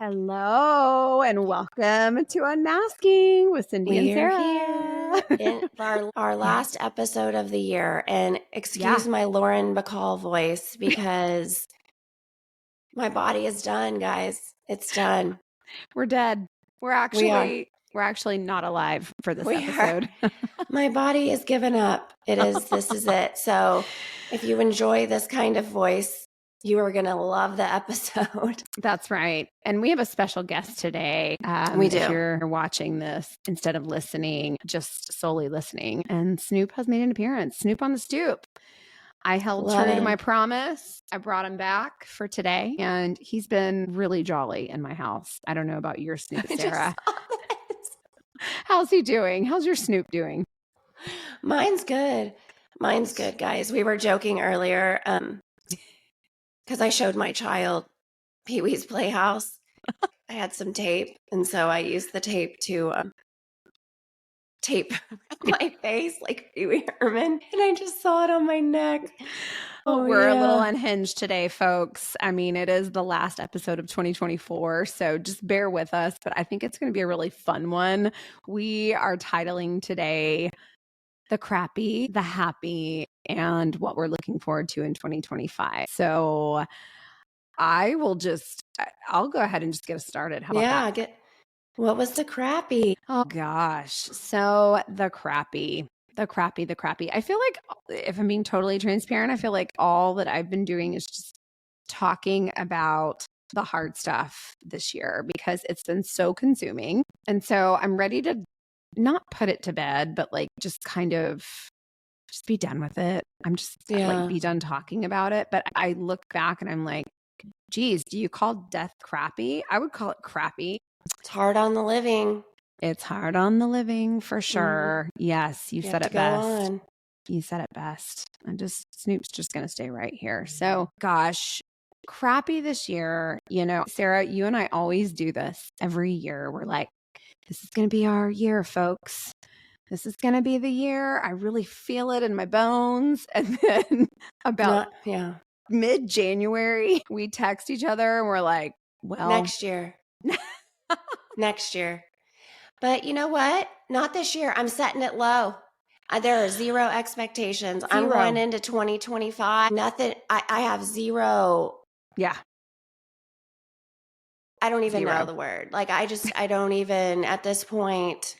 Hello and welcome to Unmasking with Cindy and We're Sarah. here in our last episode of the year. And excuse Yeah. my Lauren Bacall voice because my body is done, guys. It's done. We're dead. We're We are. actually not alive for this We episode. are. My body is given up. This is it. So if you enjoy this kind of voice, you are going to love the episode. That's right. And we have a special guest today. We do. If you're watching this instead of listening, just solely listening. And Snoop has made an appearance. Snoop on the Stoop. I held Love true to him. my promise. I brought him back for today, and he's been really jolly in my house. I don't know about your Snoop, I just Sarah. saw this. How's he doing? How's your Snoop doing? Mine's good. Mine's good, guys. We were joking earlier because I showed my child Pee-wee's Playhouse. I had some tape, and so I used the tape to tape my face like Pee-wee Herman, and I just saw it on my neck. We're a little unhinged today, folks. I mean, it is the last episode of 2024, so just bear with us, but I think it's going to be a really fun one. We are titling today The Crappy, the Happy, and what we're looking forward to in 2025. So I'll go ahead and just get us started. How about that? What was the crappy? Oh gosh. So the crappy. I feel like, if I'm being totally transparent, I feel like all that I've been doing is just talking about the hard stuff this year because it's been so consuming. And so I'm ready to not put it to bed, but like just kind of just be done with it. I'm just like be done talking about it. But I look back and I'm like, geez, do you call death crappy? I would call it crappy. It's hard on the living. It's hard on the living for sure. Yes, you said it best. You said it best. Snoop's just going to stay right here. So, gosh, crappy this year. You know, Sarah, you and I always do this every year. We're like, this is going to be our year, folks. This is going to be the year. I really feel it in my bones. And then about mid-January, we text each other and we're like, well, next year. Next year. But you know what? Not this year. I'm setting it low. There are zero expectations. I'm going into 2025. Nothing. I have zero. Yeah. I don't even know the word. Like, I don't even, at this point,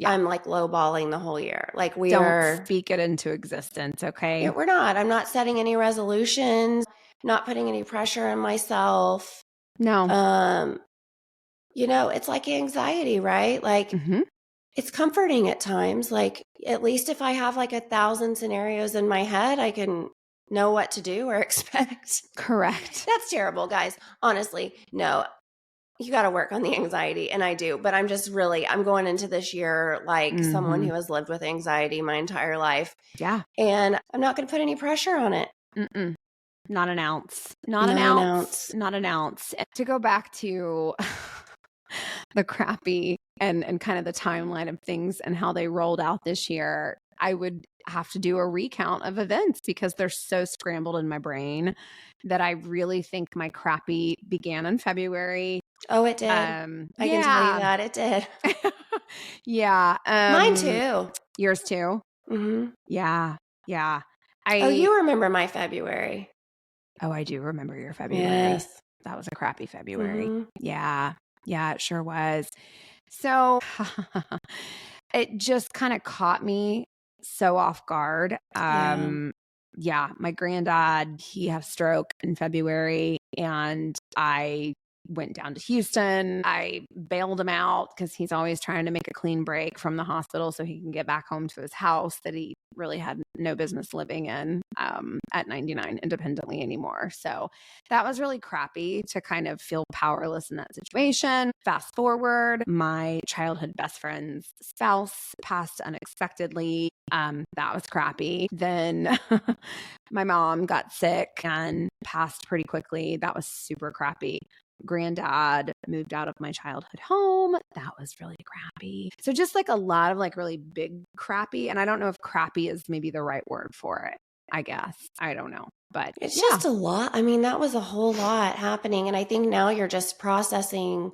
I'm like lowballing the whole year. Like, don't speak it into existence. Okay. Yeah, we're not. I'm not setting any resolutions, not putting any pressure on myself. No. You know, it's like anxiety, right? Like, it's comforting at times. Like, at least if I have like 1,000 scenarios in my head, I can know what to do or expect. Correct. That's terrible, guys. Honestly, no, you got to work on the anxiety. And I do, but I'm going into this year like someone who has lived with anxiety my entire life. Yeah. And I'm not going to put any pressure on it. Not an ounce. Not an ounce. To go back to the crappy and kind of the timeline of things and how they rolled out this year, I would have to do a recount of events because they're so scrambled in my brain that I really think my crappy began in February. Oh, it did. I can tell you that it did. Yeah. Mine too. Yours too? Mm-hmm. Yeah. You remember my February. Oh, I do remember your February. Yes. That was a crappy February. Yeah, it sure was. So it just kind of caught me so off guard. Yeah, my granddad, he had a stroke in February and I went down to Houston. I bailed him out because he's always trying to make a clean break from the hospital so he can get back home to his house that he really had no business living in at 99 independently anymore. So that was really crappy to kind of feel powerless in that situation. Fast forward, my childhood best friend's spouse passed unexpectedly. That was crappy. Then my mom got sick and passed pretty quickly. That was super crappy. Granddad moved out of my childhood home. That was really crappy. So just like a lot of like really big crappy. And I don't know if crappy is maybe the right word for it. I guess. I don't know. But It's yeah. just a lot. I mean, that was a whole lot happening. And I think now you're just processing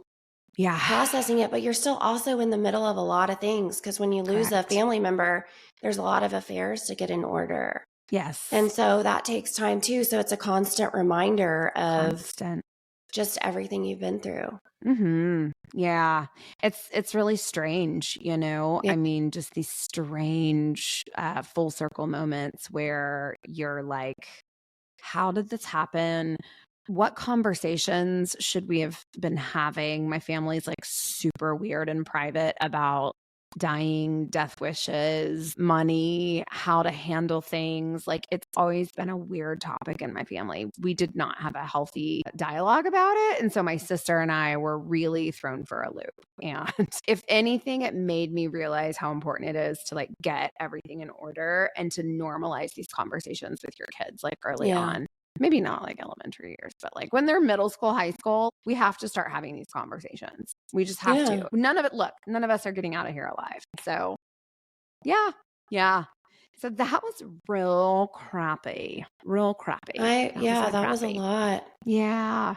it, but you're still also in the middle of a lot of things. Because when you lose a family member, there's a lot of affairs to get in order. Yes. And so that takes time too. So it's a constant reminder of just everything you've been through. Mm-hmm. Yeah. It's really strange, you know? Yeah. I mean, just these strange full circle moments where you're like, how did this happen? What conversations should we have been having? My family's like super weird and private about dying, death wishes, money, how to handle things. Like it's always been a weird topic in my family. We did not have a healthy dialogue about it. And so my sister and I were really thrown for a loop. And if anything, it made me realize how important it is to like get everything in order and to normalize these conversations with your kids like early on. Maybe not like elementary years, but like when they're middle school, high school, we have to start having these conversations. We just have to. None of us are getting out of here alive. So yeah. So that was real crappy. That was a lot. Yeah.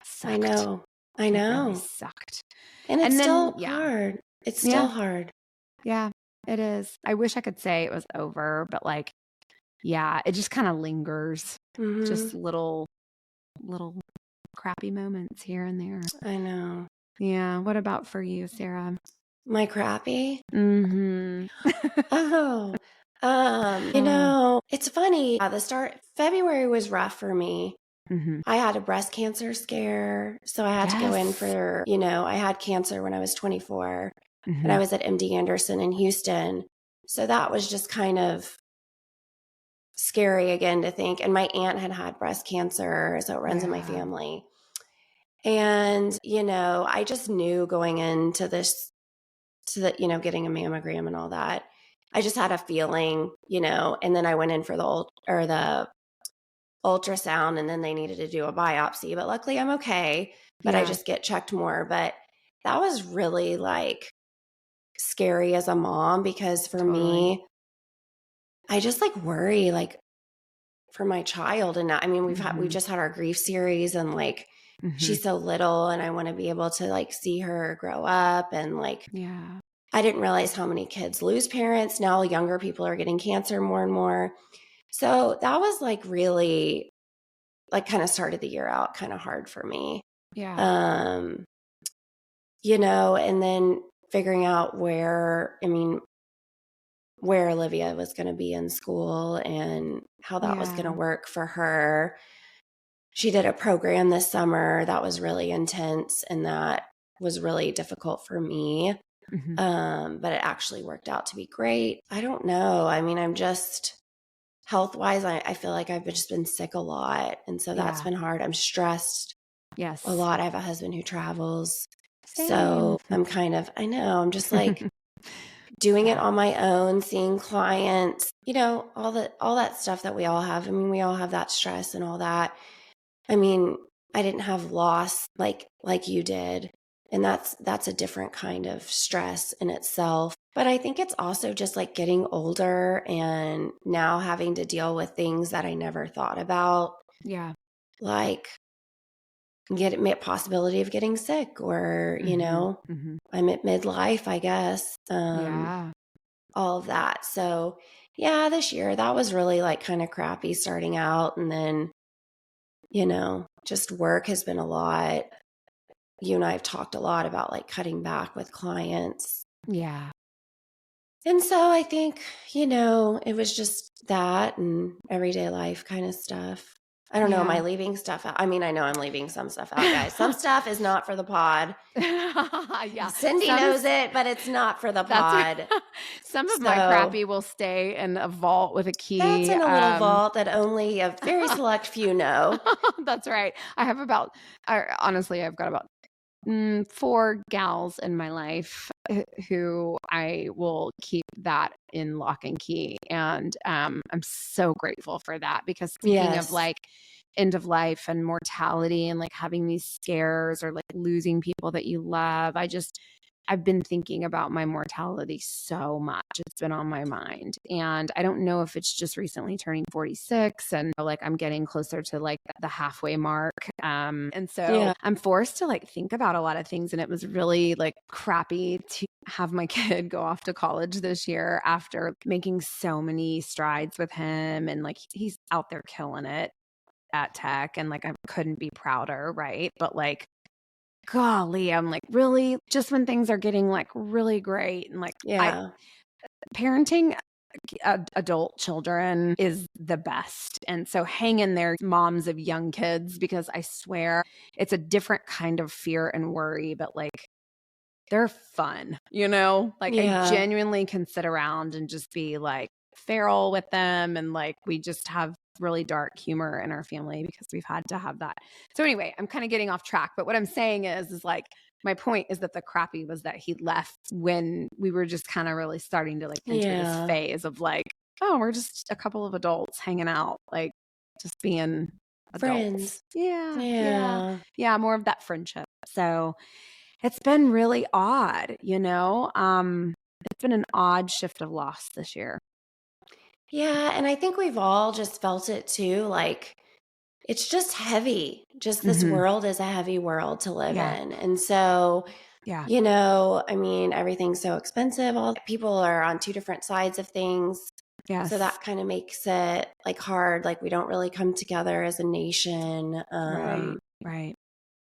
Sucked. I know. It really sucked. And it's still hard. It's still hard. Yeah, it is. I wish I could say it was over, but like, yeah, it just kind of lingers. Mm-hmm. Just little crappy moments here and there. I know. Yeah. What about for you, Sarah? My crappy? Mm-hmm. You know, it's funny. February was rough for me. Mm-hmm. I had a breast cancer scare. So I had to go in for, I had cancer when I was 24 and I was at MD Anderson in Houston. So that was just kind of scary again to think. And my aunt had breast cancer. So it runs in my family. And, I just knew going into this, getting a mammogram and all that, I just had a feeling, and then I went in for the ultrasound and then they needed to do a biopsy, but luckily I'm okay, but I just get checked more. But that was really like scary as a mom because for me, I just like worry like for my child. And I mean, we've just had our grief series and like, she's so little and I want to be able to like see her grow up and like, I didn't realize how many kids lose parents. Now younger people are getting cancer more and more. So that was like really like kind of started the year out kind of hard for me. And then figuring out where Olivia was going to be in school and how that was going to work for her. She did a program this summer that was really intense and that was really difficult for me. But it actually worked out to be great. I don't know. I mean, I'm just health-wise, I feel like I've just been sick a lot. And so that's been hard. I'm stressed a lot. I have a husband who travels. Same. So I'm I'm just like doing it on my own, seeing clients, all that stuff that we all have. I mean, we all have that stress and all that. I mean, I didn't have loss like you did. And that's a different kind of stress in itself. But I think it's also just like getting older and now having to deal with things that I never thought about. Yeah. Like possibility of getting sick or, I'm at midlife, I guess. All of that. So yeah, this year that was really like kind of crappy starting out. And then, just work has been a lot. You and I have talked a lot about like cutting back with clients. Yeah. And so I think, it was just that and everyday life kind of stuff. I don't know. Am I leaving stuff out? I mean, I know I'm leaving some stuff out, guys. Some stuff is not for the pod. Cindy knows it, but it's not for the pod. Some of my crappy will stay in a vault with a key. That's in a little vault that only a very select few know. That's right. Honestly, I've got about 4 gals in my life who I will keep that in lock and key. And I'm so grateful for that because speaking of like end of life and mortality and like having these scares or like losing people that you love, I've been thinking about my mortality so much. It's been on my mind. And I don't know if it's just recently turning 46 and like I'm getting closer to like the halfway mark. And so I'm forced to like think about a lot of things. And it was really like crappy to have my kid go off to college this year after making so many strides with him. And like he's out there killing it at tech. And like I couldn't be prouder. Right. But like, golly, I'm like, really? Just when things are getting like really great and like parenting adult children is the best. And so hang in there, moms of young kids, because I swear it's a different kind of fear and worry, but like they're fun, you know? Like I genuinely can sit around and just be like feral with them. And like we just have really dark humor in our family because we've had to have that. So anyway, I'm kind of getting off track, but what I'm saying is like my point is that the crappy was that he left when we were just kind of really starting to like enter this phase of like, oh, we're just a couple of adults hanging out, like just being adults. Friends. Yeah, more of that friendship. So it's been really odd, you know? It's been an odd shift of loss this year. Yeah, and I think we've all just felt it too. Like, it's just heavy. Just this world is a heavy world to live in. And so, you know, I mean, everything's so expensive. All people are on two different sides of things. Yes. So that kind of makes it like hard. Like we don't really come together as a nation. Right.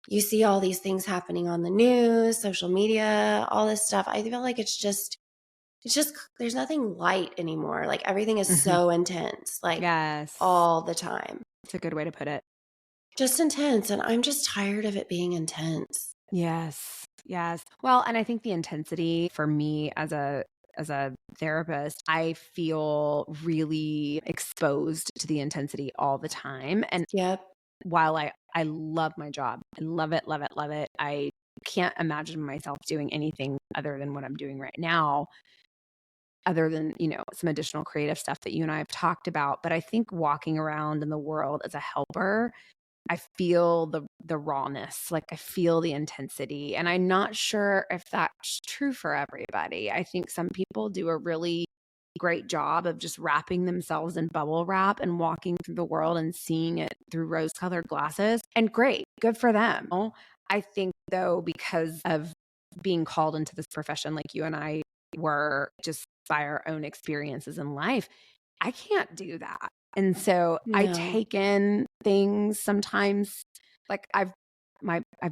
You see all these things happening on the news, social media, all this stuff. I feel like it's just there's nothing light anymore. Like everything is so intense, like all the time. It's a good way to put it. Just intense. And I'm just tired of it being intense. Yes. Well, and I think the intensity for me as a therapist, I feel really exposed to the intensity all the time. And while I love my job, I love it, I can't imagine myself doing anything other than what I'm doing right now, other than, you know, some additional creative stuff that you and I have talked about. But I think walking around in the world as a helper, I feel the rawness, like I feel the intensity. And I'm not sure if that's true for everybody. I think some people do a really great job of just wrapping themselves in bubble wrap and walking through the world and seeing it through rose-colored glasses. And great, good for them. I think though, because of being called into this profession like you and I were, just by our own experiences in life, I can't do that. And so I take in things sometimes, like I've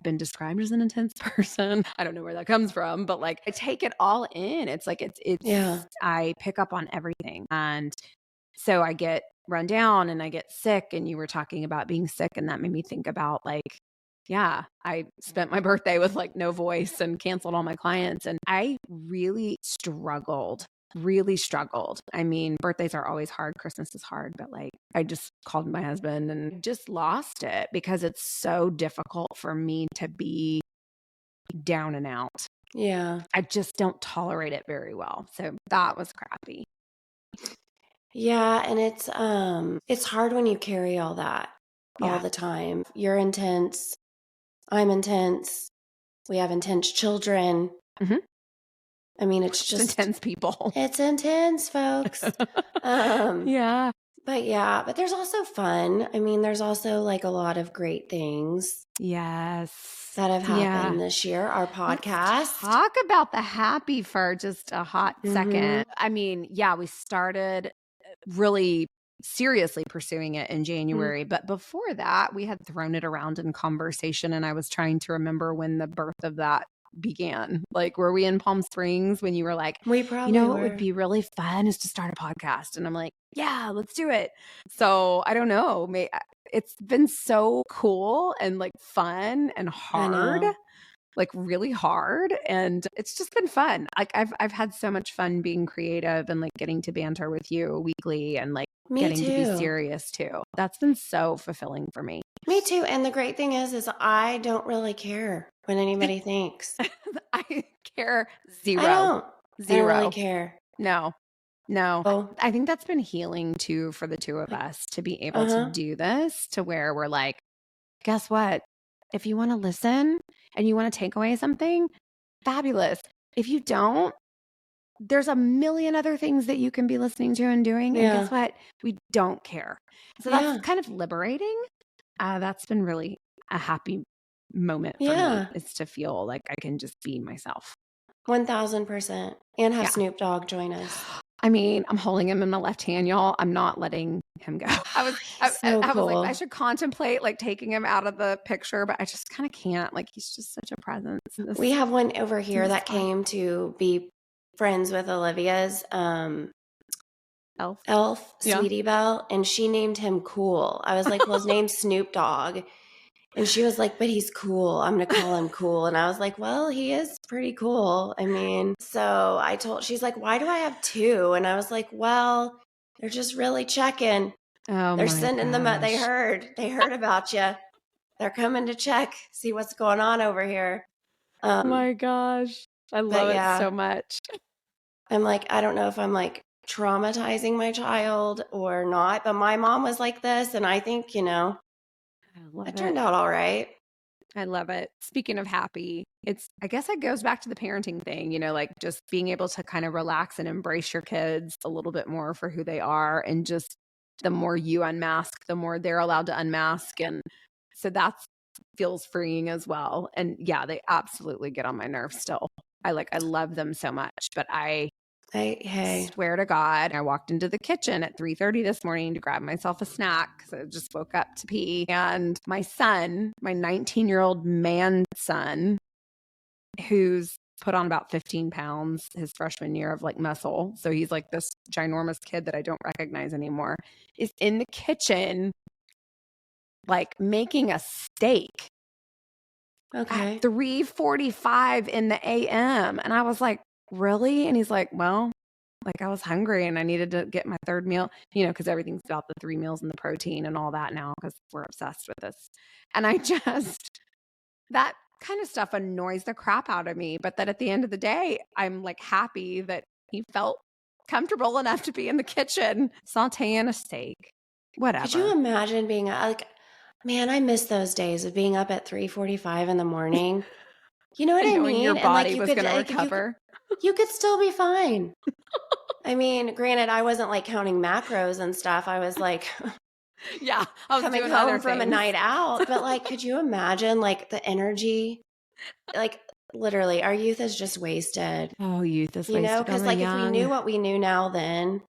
been described as an intense person. I don't know where that comes from, but like I take it all in. It's like I pick up on everything. And so I get run down and I get sick, and you were talking about being sick, and that made me think about like, yeah, I spent my birthday with like no voice and canceled all my clients, and I really struggled. I mean, birthdays are always hard. Christmas is hard, but like I just called my husband and just lost it because it's so difficult for me to be down and out. Yeah. I just don't tolerate it very well. So that was crappy. Yeah, and it's hard when you carry all that all the time. You're intense. I'm intense. We have intense children. I mean, it's just intense people. It's intense, folks. Yeah. But there's also fun. I mean, there's also like a lot of great things. Yes. That have happened this year. Our podcast. Let's talk about the happy for just a hot second. I mean, yeah, we started really seriously pursuing it in January. But before that, we had thrown it around in conversation, and I was trying to remember when the birth of that began. Like, were we in Palm Springs when you were like, we probably you know, what would be really fun is to start a podcast? And I'm like, yeah, let's do it. So I don't know. It's been so cool and like fun and hard, like really hard. And it's just been fun. Like I've had so much fun being creative and like getting to banter with you weekly and like getting to be serious too. That's been so fulfilling for me. Me too. And the great thing is I don't really care what anybody thinks. I care zero. I don't really care. No. I think that's been healing too for the two of us to be able to do this, to where we're like, guess what? If you want to listen and you want to take away something, fabulous. if you don't, there's a million other things that you can be listening to and doing. And guess what? We don't care. So that's kind of liberating. That's been really a happy moment for me, is to feel like I can just be myself. 1000%. And have Snoop Dogg join us. I mean, I'm holding him in my left hand, y'all. I'm not letting him go. I was like, I should contemplate like taking him out of the picture, but I just kind of can't. Like, he's just such a presence. We have one over here that came to be friends with Olivia's elf, Sweetie Belle, and she named him Cool. I was like, well, his name's Snoop Dogg. And she was like, but he's cool. I'm going to call him Cool. And I was like, well, he is pretty cool. I mean, so she's like, why do I have two? And I was like, well, they're just really checking. They're sending them out. They heard about you. They're coming to check, see what's going on over here. Oh my gosh. I love it so much. I'm like, I don't know if I'm like traumatizing my child or not, but my mom was like this. And I think, it turned out all right. I love it. Speaking of happy, I guess it goes back to the parenting thing, like just being able to kind of relax and embrace your kids a little bit more for who they are. And just the more you unmask, the more they're allowed to unmask. And so that feels freeing as well. And yeah, they absolutely get on my nerves still. I love them so much, but I swear to God, I walked into the kitchen at 3:30 this morning to grab myself a snack because I just woke up to pee. And my son, my 19-year-old man son, who's put on about 15 pounds his freshman year of like muscle, so he's like this ginormous kid that I don't recognize anymore, is in the kitchen like making a steak at 3:45 in the a.m. And I was like, really? And he's like, well, like I was hungry and I needed to get my third meal, because everything's about the 3 meals and the protein and all that now because we're obsessed with this. And that kind of stuff annoys the crap out of me. But that at the end of the day, I'm like happy that he felt comfortable enough to be in the kitchen sauteing a steak. Whatever. Could you imagine being like, man, I miss those days of being up at 3:45 in the morning. You know what I mean? Your body was going to recover. You could still be fine. I mean, granted, I wasn't like counting macros and stuff. I was like, I was coming home from a night out. But like, could you imagine like the energy? Like literally, our youth is just wasted. Oh, youth is wasted. Because like if we knew what we knew now then.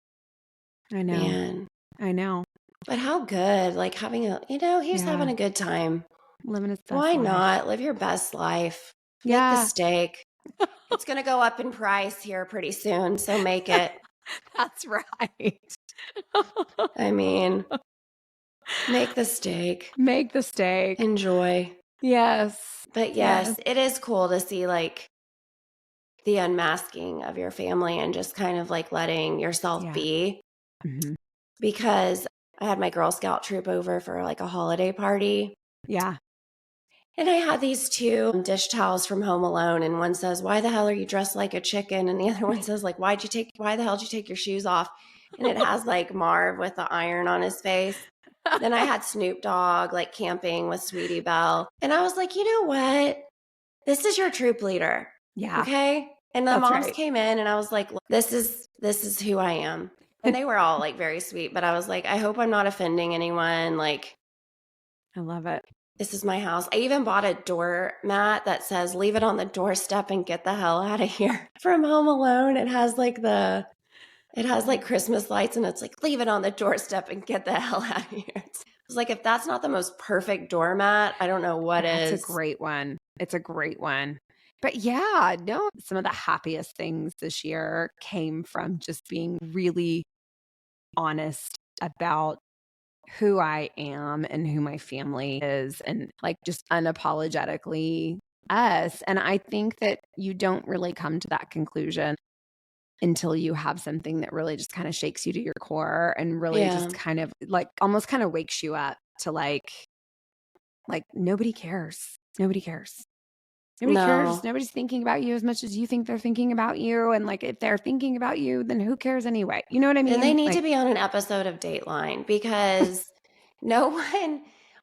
I know. Man. I know. But how good, like having he's having a good time. Living his best Why life. not? Live your best life. Make the steak. It's going to go up in price here pretty soon, so make it. That's right. I mean, make the steak. Make the steak. Enjoy. Yes. But yes, it is cool to see like the unmasking of your family and just kind of like letting yourself be. Mm-hmm. Because I had my Girl Scout troop over for like a holiday party. Yeah. And I had these two dish towels from Home Alone, and one says, "Why the hell are you dressed like a chicken?" And the other one says, like, "Why the hell did you take your shoes off?" And it has like Marv with the iron on his face. Then I had Snoop Dogg like camping with Sweetie Belle. And I was like, you know what? This is your troop leader. Yeah. Okay. And the moms came in and I was like, this is who I am. And they were all like very sweet, but I was like, I hope I'm not offending anyone. Like, I love it. This is my house. I even bought a doormat that says, "Leave it on the doorstep and get the hell out of here." From Home Alone. It has like Christmas lights and it's like, "Leave it on the doorstep and get the hell out of here." It's like, if that's not the most perfect doormat, I don't know what is. It's a great one. It's a great one. But yeah, no, some of the happiest things this year came from just being really honest about who I am and who my family is, and like just unapologetically us. And I think that you don't really come to that conclusion until you have something that really just kind of shakes you to your core and really just kind of like almost kind of wakes you up to like nobody cares. Nobody cares. Nobody cares. Nobody's thinking about you as much as you think they're thinking about you. And like, if they're thinking about you, then who cares anyway? You know what I mean? Then they need to be on an episode of Dateline, because no one,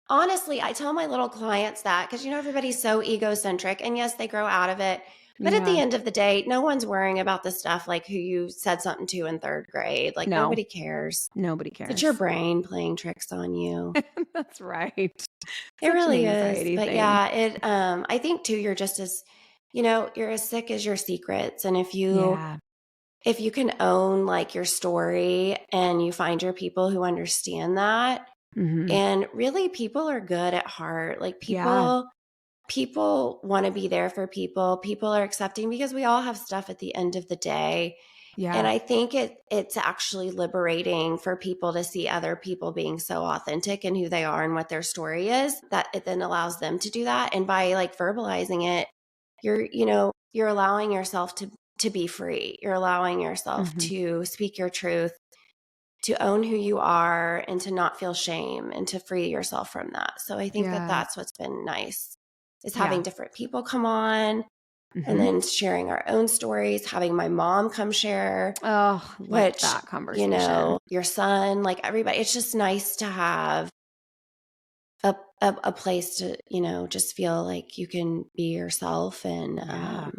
honestly, I tell my little clients that because, everybody's so egocentric, and yes, they grow out of it. But at the Yeah. end of the day, no one's worrying about the stuff like who you said something to in third grade. Like No. nobody cares. Nobody It's your cares. brain playing tricks on you. That's right. It Such an really is. anxiety But thing. yeah, I think too, you're just as, you're as sick as your secrets. And Yeah. if you can own like your story and you find your people who understand that, Mhm. and really people are good at heart. Like Yeah. people want to be there for people. People are accepting because we all have stuff at the end of the day. And Yeah. I think it's actually liberating for people to see other people being so authentic and who they are and what their story is, that it then allows them to do that. And by like verbalizing it, you're allowing yourself to be free. You're allowing yourself Mhm. to speak your truth, to own who you are, and to not feel shame and to free yourself from that. So I think that Yeah. that's what's been nice, is having Yeah. different people come on and Mhm. then sharing our own stories, having my mom come share, Oh, love which, that conversation. your son, like everybody, it's just nice to have a place to, just feel like you can be yourself. And Yeah.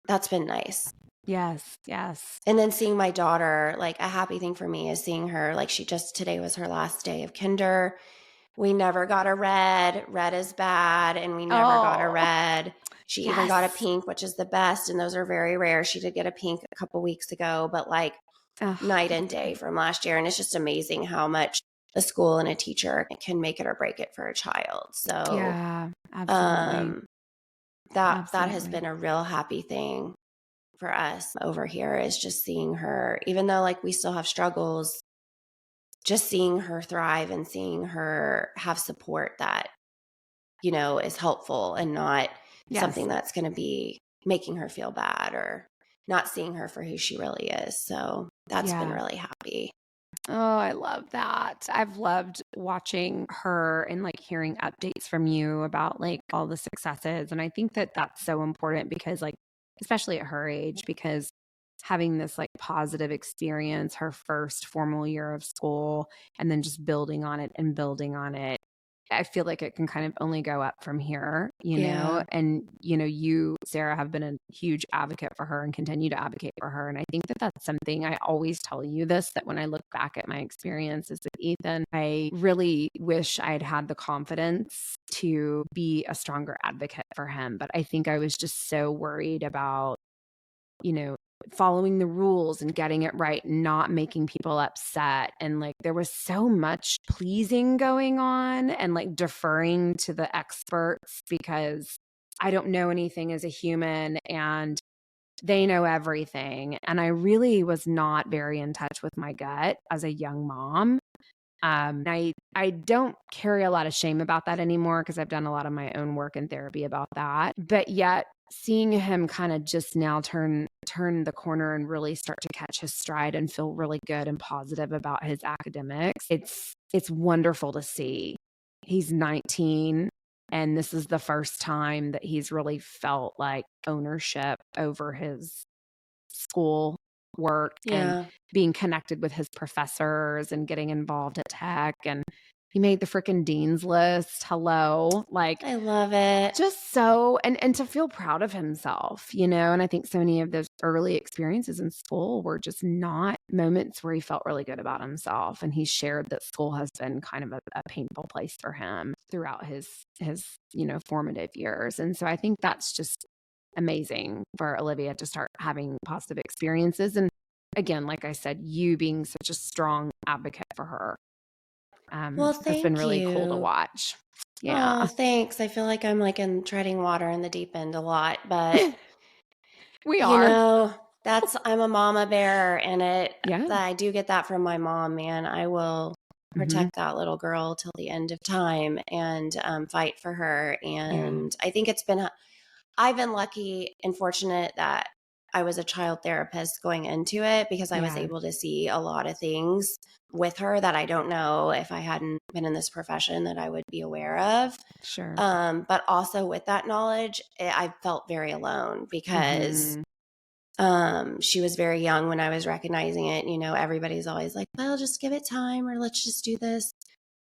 that's been nice. Yes. Yes. And then seeing my daughter, like a happy thing for me is seeing her, like today was her last day of kinder. We never got a red. Red is bad. And we never got a Oh, red. She even got a yes. pink, which is the best. And those are very rare. She did get a pink a couple weeks ago, but like Oh, night and that's day good. from last year. And it's just amazing how much a school and a teacher can make it or break it for a child. So Yeah, absolutely. um, that has Absolutely. been a real happy thing for us over here, is just seeing her, even though like we still have struggles, just seeing her thrive and seeing her have support that, is helpful and not Yes. something that's going to be making her feel bad or not seeing her for who she really is. So that's been Yeah. really happy. Oh, I love that. I've loved watching her and like hearing updates from you about like all the successes. And I think that that's so important because, like, especially at her age, because having this like positive experience, her first formal year of school, and then just building on it and building on it. I feel like it can kind of only go up from here, Yeah. and, you, Sarah, have been a huge advocate for her and continue to advocate for her. And I think that that's something I always tell you this, that when I look back at my experiences with Ethan, I really wish I had had the confidence to be a stronger advocate for him. But I think I was just so worried about, you know, following the rules and getting it right, not making people upset. And like there was so much pleasing going on and like deferring to the experts because I don't know anything as a human and they know everything. And I really was not very in touch with my gut as a young mom. I don't carry a lot of shame about that anymore because I've done a lot of my own work and therapy about that. But yet seeing him kind of just now turn the corner and really start to catch his stride and feel really good and positive about his academics, it's wonderful to see. He's 19 and this is the first time that he's really felt like ownership over his school work and Yeah. being connected with his professors and getting involved at tech. And he made the freaking dean's list. Hello. Like, I love it. just so, and to feel proud of himself, and I think so many of those early experiences in school were just not moments where he felt really good about himself. And he shared that school has been kind of a painful place for him throughout his formative years. And so I think that's just amazing for Olivia to start having positive experiences. And again, like I said, you being such a strong advocate for her Well, has been thank really cool to you. watch. Yeah. Oh, thanks. I feel like I'm like in treading water in the deep end a lot, but We you are. know, I'm a mama bear, and Yeah. I do get that from my mom, man. I will Hmm. protect that little girl till the end of time and fight for her. Yeah. And I think I've been lucky and fortunate that I was a child therapist going into it, because I was Yeah. able to see a lot of things with her that I don't know, if I hadn't been in this profession, that I would be aware of. Sure. But also with that knowledge, I felt very alone, because Hmm. she was very young when I was recognizing it. Everybody's always like, well, just give it time, or let's just do this.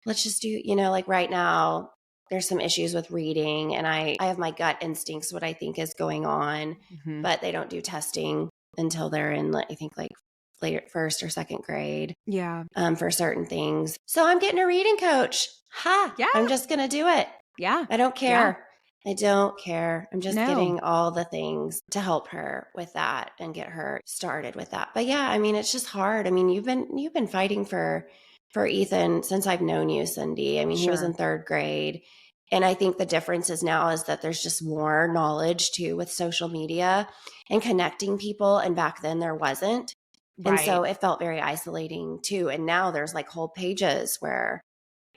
Let's just do, like right now, there's some issues with reading, and I have my gut instincts, what I think is going on, but they don't do testing until they're in, I think, like later first or second grade. Yeah. For certain things. So I'm getting a reading coach. Yeah. I'm just going to do it. Yeah. I don't care. Yeah. I don't care. I'm just No. getting all the things to help her with that and get her started with that. But yeah, I mean, it's just hard. I mean, you've been fighting for Ethan since I've known you, Cindy. I mean, he was in third grade. And I think the difference is now is that there's just more knowledge too with social media and connecting people. And back then there wasn't. Right. And so it felt very isolating too. And now there's like whole pages where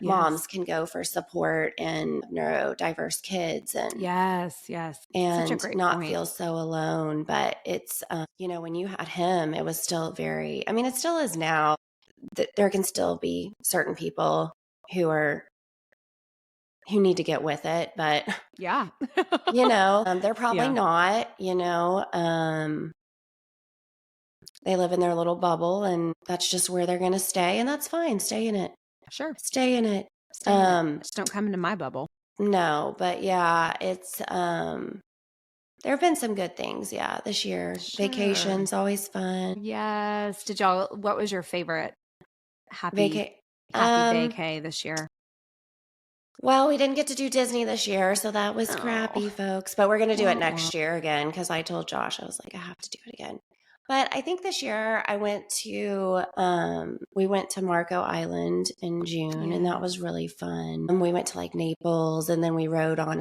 moms can go for support and neurodiverse kids and yes. and such a great not point. feel so alone. But it's, when you had him, it was still very, I mean, it still is now. There can still be certain people who need to get with it, but yeah, they're probably not, they live in their little bubble and that's just where they're going to stay. And that's fine. Stay in it. Sure. Stay in it. Just don't come into my bubble. No, but yeah, it's, there have been some good things. Yeah. This year, vacations, always fun. Yes. What was your favorite happy vacay this year? Well, we didn't get to do Disney this year, so that was crappy, folks. But we're going to do it next year again because I told Josh, I was like, I have to do it again. But I think this year we went to Marco Island in June, and that was really fun. We went to like Naples, and then we rode on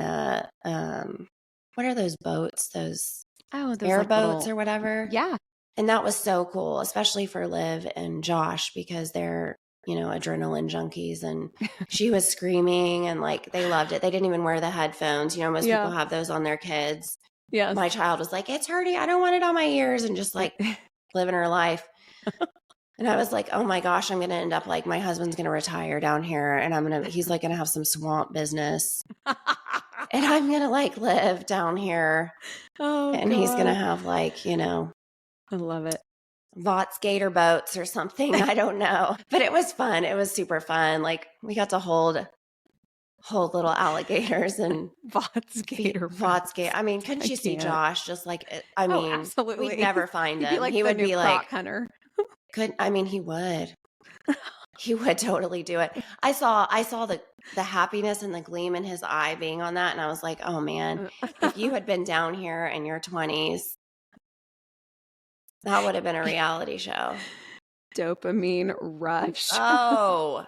what are those boats? Those airboats or whatever. Yeah. And that was so cool, especially for Liv and Josh because they're, adrenaline junkies, and she was screaming and like they loved it. They didn't even wear the headphones. Most people have those on their kids. Yes. My child was like, it's hurting. I don't want it on my ears, and just like living her life. And I was like, oh my gosh, I'm going to end up like my husband's going to retire down here and he's like going to have some swamp business and I'm going to like live down here. And he's going to have like, I love it. Vought skater boats or something. I don't know, but it was fun. It was super fun. Like we got to hold little alligators and Vought skater. I mean, couldn't you see Josh? Just like, I mean, absolutely. We'd never find him. He would be like hunter. He would. He would totally do it. I saw the happiness and the gleam in his eye being on that, and I was like, oh man, if you had been down here in your 20s, that would have been a reality show. Dopamine rush. Oh,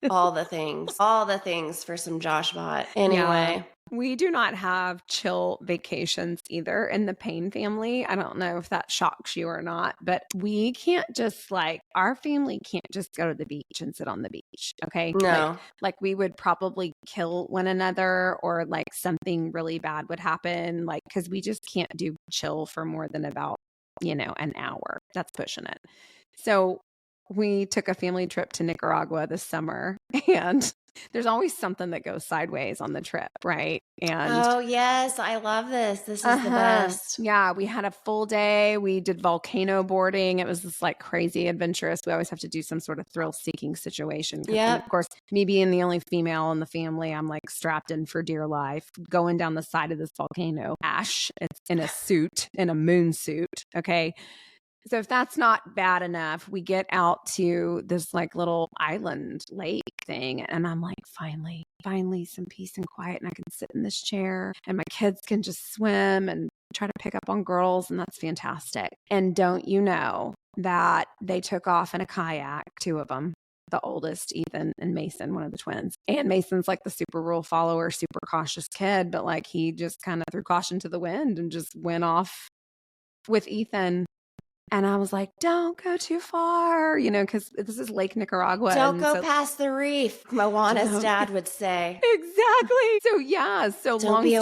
all the things for some Josh Bot. Anyway. We do not have chill vacations either in the Payne family. I don't know if that shocks you or not, but we can't just our family can't just go to the beach and sit on the beach. Okay. No. Like we would probably kill one another or like something really bad would happen. Like, cause we just can't do chill for more than about, an hour. That's pushing it. So we took a family trip to Nicaragua this summer and there's always something that goes sideways on the trip, right? And oh, yes. I love this. This is the best. Yeah. We had a full day. We did volcano boarding. It was this like crazy adventurous. We always have to do some sort of thrill seeking situation. Yeah. Of course, me being the only female in the family, I'm like strapped in for dear life, going down the side of this volcano ash. It's in a suit, in a moon suit. Okay. So if that's not bad enough, we get out to this like little island lake thing. And I'm like, finally some peace and quiet. And I can sit in this chair and my kids can just swim and try to pick up on girls. And that's fantastic. And don't you know that they took off in a kayak, two of them, the oldest, Ethan and Mason, one of the twins. And Mason's like the super rule follower, super cautious kid. But like he just kind of threw caution to the wind and just went off with Ethan. And I was like, don't go too far, because this is Lake Nicaragua. Don't go past the reef, Moana's dad would say. Exactly. So, yeah. So don't be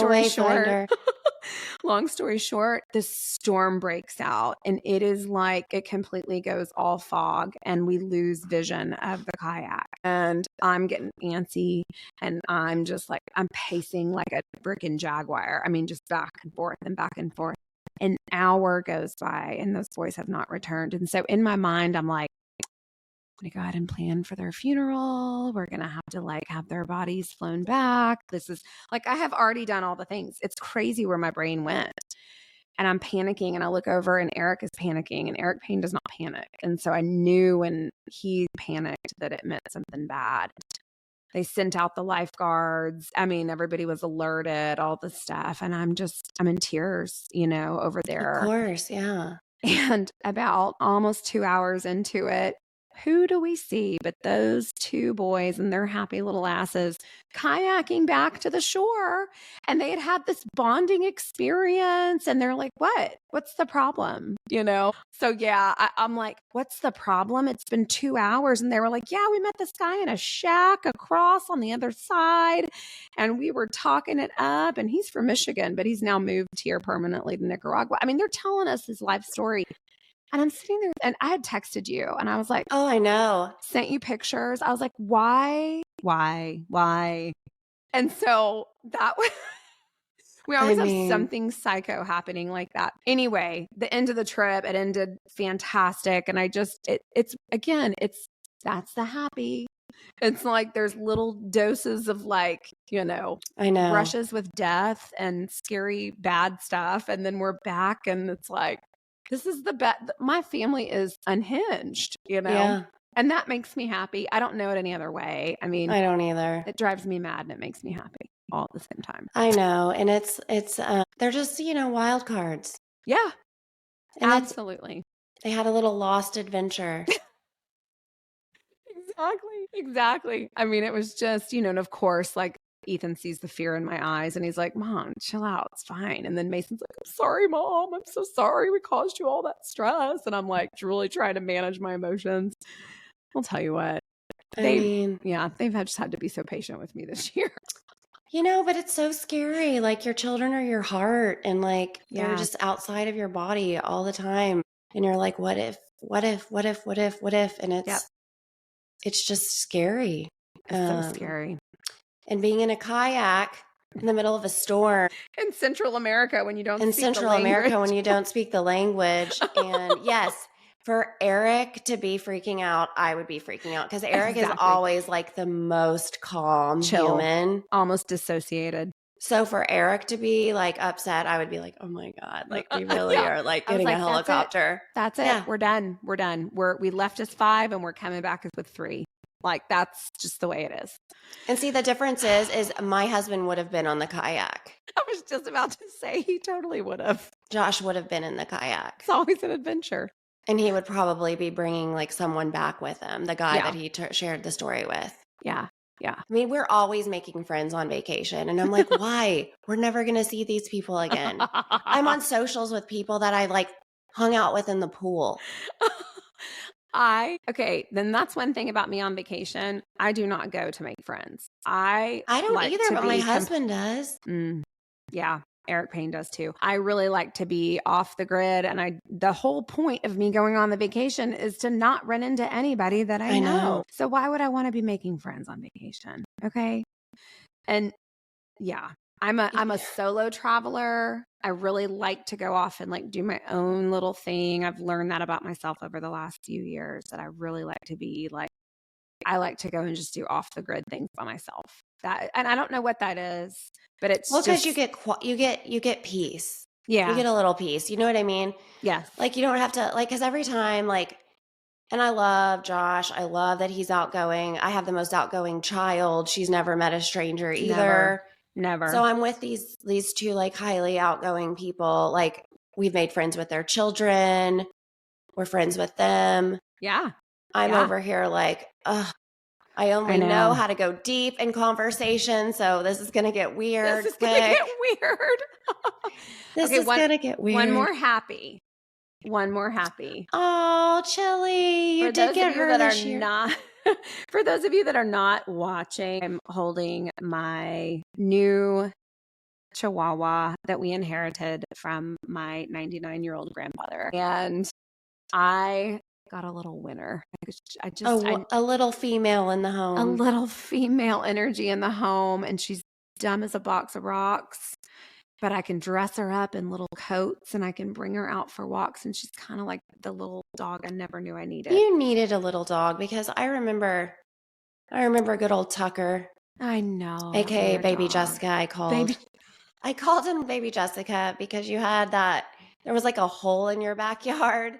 long story short, the storm breaks out and it is like it completely goes all fog and we lose vision of the kayak. And I'm getting antsy and I'm just like, I'm pacing like a freaking jaguar. I mean, just back and forth and back and forth. An hour goes by and those boys have not returned. And so in my mind, I'm like, going to go ahead and plan for their funeral. We're going to have to like have their bodies flown back. This is like, I have already done all the things. It's crazy where my brain went. And I'm panicking and I look over and Eric is panicking and Eric Payne does not panic. And so I knew when he panicked that it meant something bad. They sent out the lifeguards. I mean, everybody was alerted, all this stuff. And I'm in tears, over there. Of course. Yeah. And about almost 2 hours into it, who do we see but those two boys and their happy little asses kayaking back to the shore? And they had this bonding experience and they're like, what's the problem? So yeah, I'm like, what's the problem? It's been 2 hours. And they were like, yeah, we met this guy in a shack across on the other side and we were talking it up, and he's from Michigan, but he's now moved here permanently to Nicaragua. I mean, they're telling us his life story. And I'm sitting there and I had texted you and I was like, oh, I know. Sent you pictures. I was like, why? And so that was, we always have something psycho happening like that. Anyway, the end of the trip, it ended fantastic. And that's the happy. It's like there's little doses of like, I know, brushes with death and scary bad stuff. And then we're back and it's like, this is the best. My family is unhinged, Yeah. And that makes me happy. I don't know it any other way. I mean, I don't either. It drives me mad and it makes me happy all at the same time. I know. And it's they're just, wild cards. Yeah, and absolutely. They had a little lost adventure. Exactly. I mean, it was just, and of course, like, Ethan sees the fear in my eyes and he's like, Mom, chill out. It's fine. And then Mason's like, I'm sorry, Mom. I'm so sorry we caused you all that stress. And I'm like, really trying to manage my emotions. I'll tell you what. They've just had to be so patient with me this year. But it's so scary. Like, your children are your heart and like, they're just outside of your body all the time. And you're like, what if? And it's just scary. It's so scary. And being in a kayak in the middle of a storm. In Central America when you don't speak the language. In Central America when you don't speak the language. And yes, for Eric to be freaking out, I would be freaking out. Because Eric is always like the most calm, chill, human. Almost dissociated. So for Eric to be like upset, I would be like, oh my God, like we really are like getting a helicopter. That's it. Yeah. We're done. We left as 5 and we're coming back with 3. Like, that's just the way it is. And see, the difference is my husband would have been on the kayak. I was just about to say he totally would have. Josh would have been in the kayak. It's always an adventure. And he would probably be bringing like someone back with him, the guy that he shared the story with. Yeah. I mean, we're always making friends on vacation. And I'm like, why? We're never going to see these people again. I'm on socials with people that I like hung out with in the pool. Then that's one thing about me on vacation. I do not go to make friends. I don't either, but my husband does. Yeah. Eric Payne does too. I really like to be off the grid. And the whole point of me going on the vacation is to not run into anybody that I know. So why would I want to be making friends on vacation? Okay. And yeah, I'm a solo traveler. I really like to go off and like do my own little thing. I've learned that about myself over the last few years, that I really like to be like, I like to go and just do off the grid things by myself. And I don't know what that is, but it's because you get peace. Yeah, you get a little peace. You know what I mean? Yes. Like, you don't have to like, because every time like, and I love Josh. I love that he's outgoing. I have the most outgoing child. She's never met a stranger either. Never. So I'm with these two like highly outgoing people. Like, we've made friends with their children. We're friends with them. Yeah. I'm over here like, ugh. I only know how to go deep in conversation, so this is going to get weird. This is going to get weird. One more happy. Oh, Chili, you did get her this year. For those of you that are not watching, I'm holding my new Chihuahua that we inherited from my 99-year-old grandmother. And I got a little winner. A little female in the home. A little female energy in the home. And she's dumb as a box of rocks. but I can dress her up in little coats and I can bring her out for walks. And she's kind of like the little dog I never knew I needed. You needed a little dog because I remember good old Tucker. I know. AKA Baby Jessica, I called him Baby Jessica because you had there was like a hole in your backyard.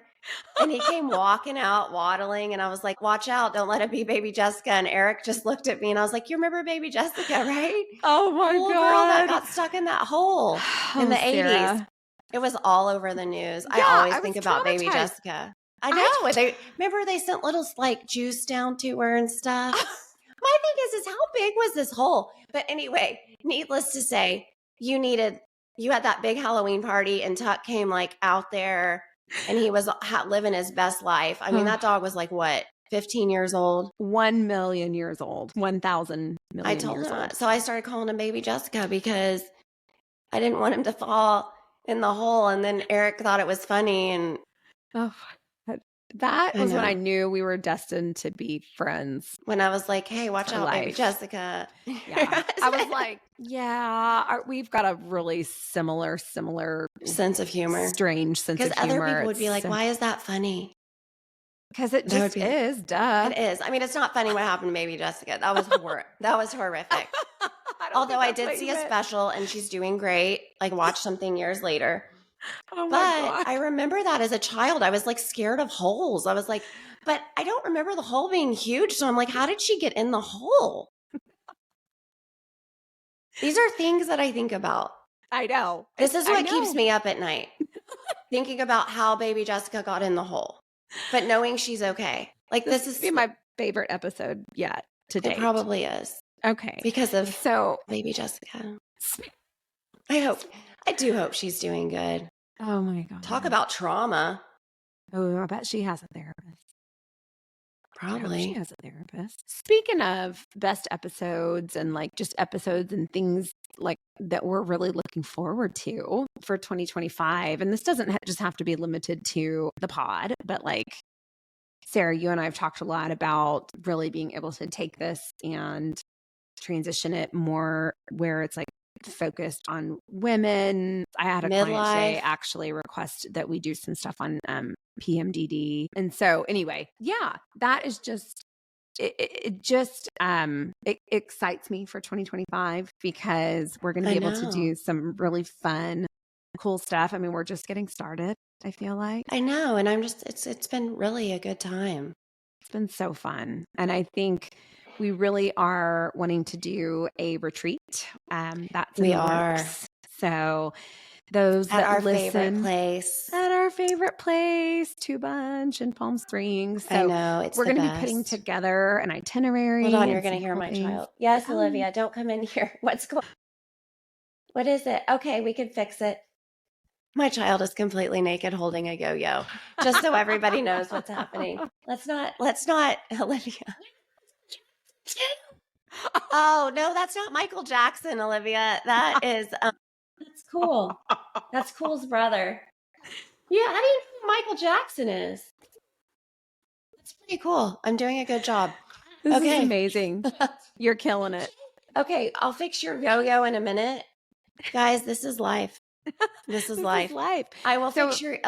And he came walking out, waddling, and I was like, watch out, don't let it be Baby Jessica. And Eric just looked at me and I was like, you remember Baby Jessica, right? Oh my God. Girl that got stuck in that hole in the 80s. It was all over the news. Yeah, I always think about Baby Jessica. I know. Remember they sent little like juice down to her and stuff. My thing is how big was this hole? But anyway, needless to say, you had that big Halloween party and Tuck came like out there and he was living his best life. I mean, that dog was like what, 15 years old? 1 million years old. 1,000 million I told years him old. So I started calling him Baby Jessica because I didn't want him to fall in the hole. And then Eric thought it was funny. And that was when I knew we were destined to be friends. When I was like, hey, watch out, Baby Jessica. Yeah. I was like, yeah, we've got a really similar sense of humor. Strange sense of humor. Because other people would be like, why is that funny? Because it just is, duh. It is. I mean, it's not funny what happened to Baby Jessica. That was horrific. Although I did see a special and she's doing great. Like watch something years later. Oh my God. I remember that as a child. I was like scared of holes. I was like, but I don't remember the hole being huge. So I'm like, how did she get in the hole? These are things that I think about. I know. This is what keeps me up at night. Thinking about how Baby Jessica got in the hole, but knowing she's okay. Like this is my favorite episode yet to date. It probably is. Okay. Because of Baby Jessica. I do hope she's doing good. Oh my God. Talk about trauma. Oh, I bet she has a therapist. Probably. She has a therapist. Speaking of best episodes and like just episodes and things like that we're really looking forward to for 2025. And this doesn't just have to be limited to the pod, but like Sarah, you and I have talked a lot about really being able to take this and transition it more where it's like focused on women. I had a client today actually request that we do some stuff on PMDD. And so anyway, yeah, that is just, it excites me for 2025 because we're going to be able to do some really fun, cool stuff. I mean, we're just getting started, I feel like. I know. And it's been really a good time. It's been so fun. And I think we really are wanting to do a retreat. That's in the works. So those at our favorite place, Two Bunch in Palm Springs. So I know we're going to be putting together an itinerary. Hold on, you're going to hear my child. Yes, Olivia, don't come in here. What is it? Okay, we can fix it. My child is completely naked holding a yo-yo, just so everybody knows what's happening. Let's not, Olivia. Oh, no, that's not Michael Jackson, Olivia. That is, that's cool. That's Cool's brother. Yeah, how do you know who Michael Jackson is? That's pretty cool. I'm doing a good job. This is amazing. You're killing it. Okay, I'll fix your yo-yo in a minute. Guys, this is life. This is life. I will fix your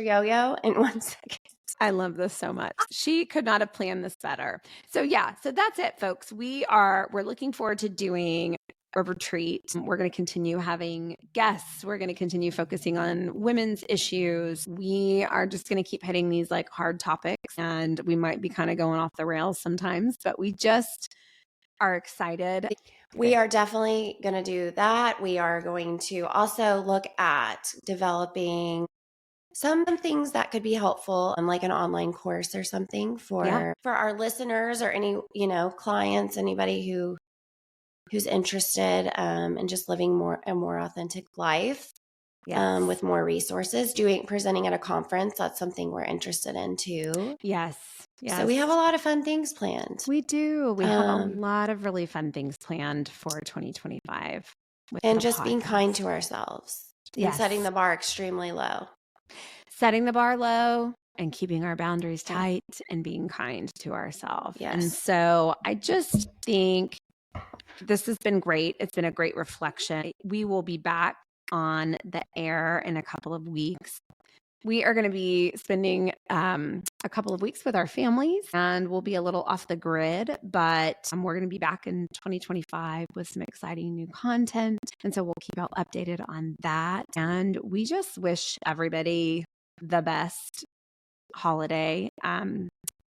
yo-yo in 1 second. I love this so much. She could not have planned this better. So yeah, so that's it, folks. We're looking forward to doing a retreat. We're going to continue having guests. We're going to continue focusing on women's issues. We are just going to keep hitting these like hard topics, and we might be kind of going off the rails sometimes, but we just are excited. We are definitely going to do that. We are going to also look at developing some things that could be helpful, like an online course or something for our listeners or any, clients, anybody who's interested in just living a more authentic life. With more resources, presenting at a conference. That's something we're interested in too. Yes. So we have a lot of fun things planned. We do. We have a lot of really fun things planned for 2025. And just being kind to ourselves. And setting the bar extremely low. Setting the bar low and keeping our boundaries tight and being kind to ourselves. Yes. And so I just think this has been great. It's been a great reflection. We will be back on the air in a couple of weeks. We are going to be spending a couple of weeks with our families, and we'll be a little off the grid, but we're going to be back in 2025 with some exciting new content. And so we'll keep y'all updated on that. And we just wish everybody the best holiday.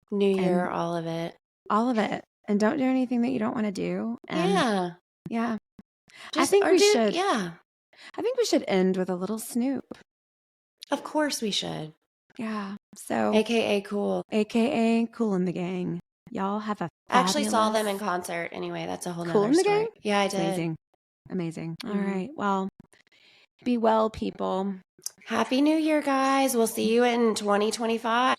New Year, all of it. All of it. And don't do anything that you don't want to do. And yeah. I think we should. Yeah. I think we should end with a little Snoop. Of course we should. Yeah. So AKA Cool. AKA Cool in the Gang. Y'all have a I actually saw them in concert. Anyway, that's a whole nother story. Cool in the Gang? Yeah, I did. Amazing. Amazing. All right. Well, be well, people. Happy New Year, guys. We'll see you in 2025.